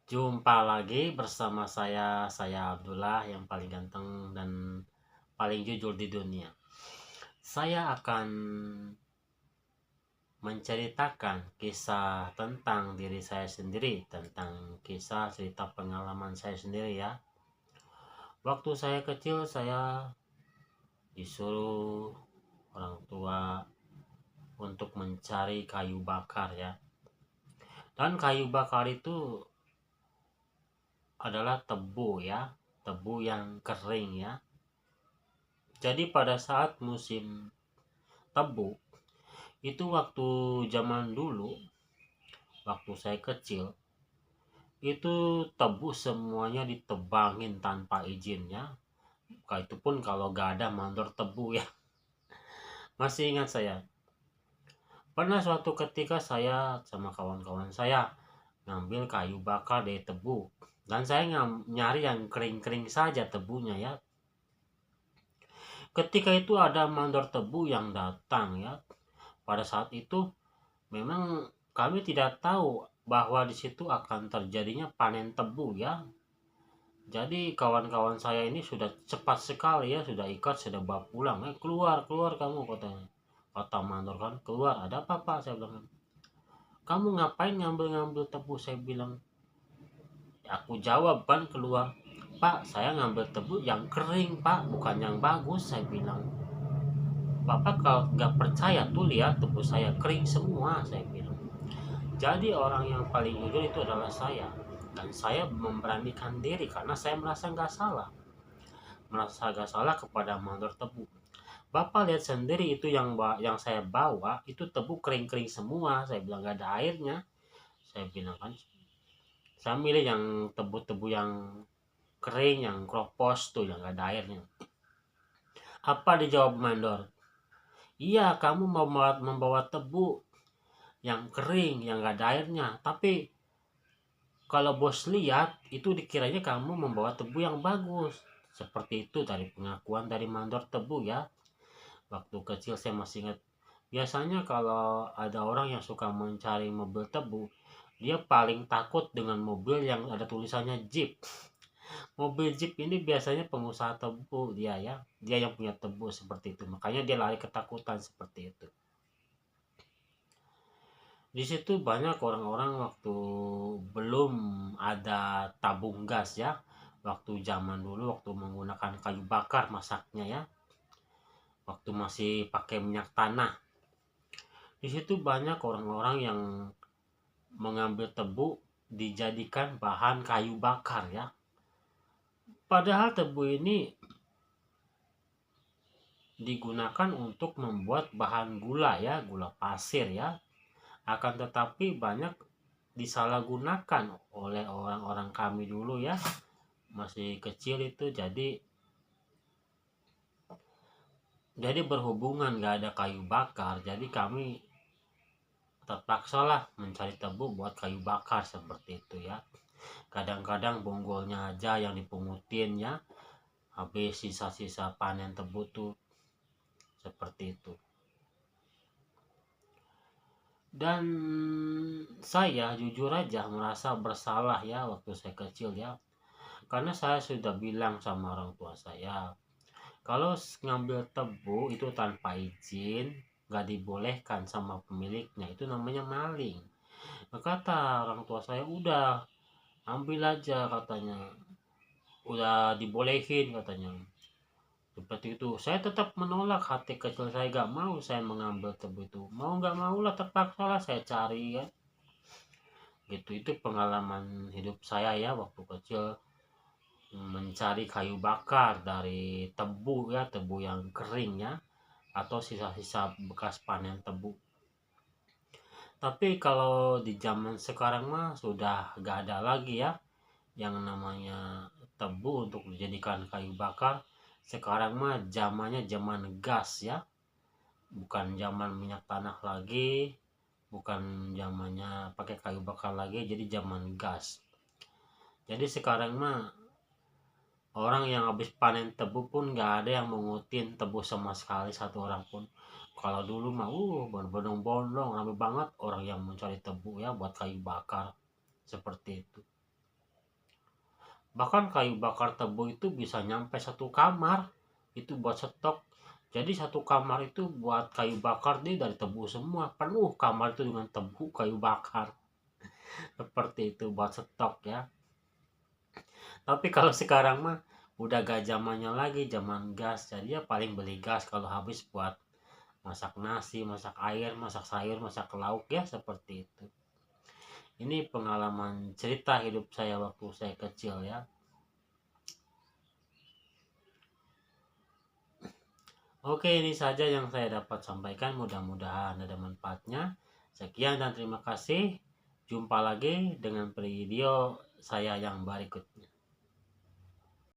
Jumpa lagi bersama saya Abdullah yang paling ganteng dan paling jujur di dunia. Saya akan menceritakan kisah tentang diri saya sendiri, tentang kisah cerita pengalaman saya sendiri ya. Waktu saya kecil saya disuruh orang tua untuk mencari kayu bakar ya. Dan kayu bakar itu adalah tebu ya, tebu yang kering ya. Jadi pada saat musim tebu itu waktu zaman dulu, waktu saya kecil, itu tebu semuanya ditebangin tanpa izinnya. Itu pun kalau gak ada mandor tebu ya. Masih ingat saya, pernah suatu ketika saya sama kawan-kawan saya ngambil kayu bakar dari tebu. Dan saya nyari yang kering-kering saja tebunya ya. Ketika itu ada mandor tebu yang datang ya. Pada saat itu memang kami tidak tahu bahwa di situ akan terjadinya panen tebu ya. Jadi kawan-kawan saya ini sudah cepat sekali ya, sudah ikat, sudah bawa pulang. Keluar, keluar kamu katanya. Kata mandor kan, keluar. Ada apa pak? Saya bilang. Kamu ngapain ngambil-ngambil tebu? Saya bilang. Ya, aku jawab kan keluar. Pak, saya ngambil tebu yang kering pak, bukan yang bagus. Saya bilang. Bapak kalau nggak percaya tuh lihat tebu saya kering semua. Saya bilang. Jadi orang yang paling jujur itu adalah saya. Dan saya memberanikan diri karena saya merasa nggak salah. Merasa nggak salah kepada mandor tebu. Bapak lihat sendiri itu yang saya bawa itu tebu kering-kering semua. Saya bilang nggak ada airnya. Saya bilang kan. Saya milih yang tebu-tebu yang kering, yang kropos tuh yang nggak ada airnya. Apa dijawab mandor? Iya, kamu mau membawa tebu yang kering, yang nggak ada airnya. Tapi kalau bos lihat, itu dikiranya kamu membawa tebu yang bagus. Seperti itu dari pengakuan dari mandor tebu ya. Waktu kecil saya masih ingat. Biasanya kalau ada orang yang suka mencari mobil tebu, dia paling takut dengan mobil yang ada tulisannya Jeep. Mobil Jeep ini biasanya pengusaha tebu dia ya. Dia yang punya tebu seperti itu. Makanya dia lari ketakutan seperti itu. Di situ banyak orang-orang waktu belum ada tabung gas ya. Waktu zaman dulu waktu menggunakan kayu bakar masaknya ya. Waktu masih pakai minyak tanah. Di situ banyak orang-orang yang mengambil tebu dijadikan bahan kayu bakar ya. Padahal tebu ini digunakan untuk membuat bahan gula ya, gula pasir ya. Akan tetapi banyak disalahgunakan oleh orang-orang kami dulu ya. Masih kecil itu jadi berhubungan gak ada kayu bakar, jadi kami terpaksa lah mencari tebu buat kayu bakar seperti itu ya. Kadang-kadang bonggolnya aja yang dipungutin ya, habis sisa-sisa panen tebu tuh seperti itu. Dan saya jujur aja merasa bersalah ya waktu saya kecil ya, karena saya sudah bilang sama orang tua saya kalau ngambil tebu itu tanpa izin gak dibolehkan sama pemiliknya, itu namanya maling. Kata orang tua saya, udah ambil aja katanya, udah dibolehin katanya. Seperti itu saya tetap menolak, hati kecil saya gak mau saya mengambil tebu itu. Mau gak mau lah, terpaksa lah saya cari ya. Gitu, itu pengalaman hidup saya ya waktu kecil, mencari kayu bakar dari tebu ya, tebu yang kering ya, atau sisa-sisa bekas panen tebu. Tapi kalau di zaman sekarang mah sudah gak ada lagi ya yang namanya tebu untuk dijadikan kayu bakar. Sekarang mah zamannya zaman gas ya, bukan zaman minyak tanah lagi, bukan zamannya pakai kayu bakar lagi, jadi zaman gas. Jadi sekarang mah orang yang habis panen tebu pun gak ada yang mengutin tebu sama sekali, satu orang pun. Kalau dulu mah berbondong-bondong ramai banget orang yang mencari tebu ya buat kayu bakar seperti itu. Bahkan kayu bakar tebu itu bisa nyampe satu kamar itu buat stok. Jadi satu kamar itu buat kayu bakar dia dari tebu semua, penuh kamar itu dengan tebu kayu bakar. Seperti itu buat stok ya. Tapi kalau sekarang mah udah gak zamannya lagi, zaman gas. Jadi ya paling beli gas kalau habis buat masak nasi, masak air, masak sayur, masak lauk ya, seperti itu. Ini pengalaman cerita hidup saya waktu saya kecil ya. Oke, ini saja yang saya dapat sampaikan. Mudah-mudahan ada manfaatnya. Sekian dan terima kasih. Jumpa lagi dengan video saya yang berikutnya.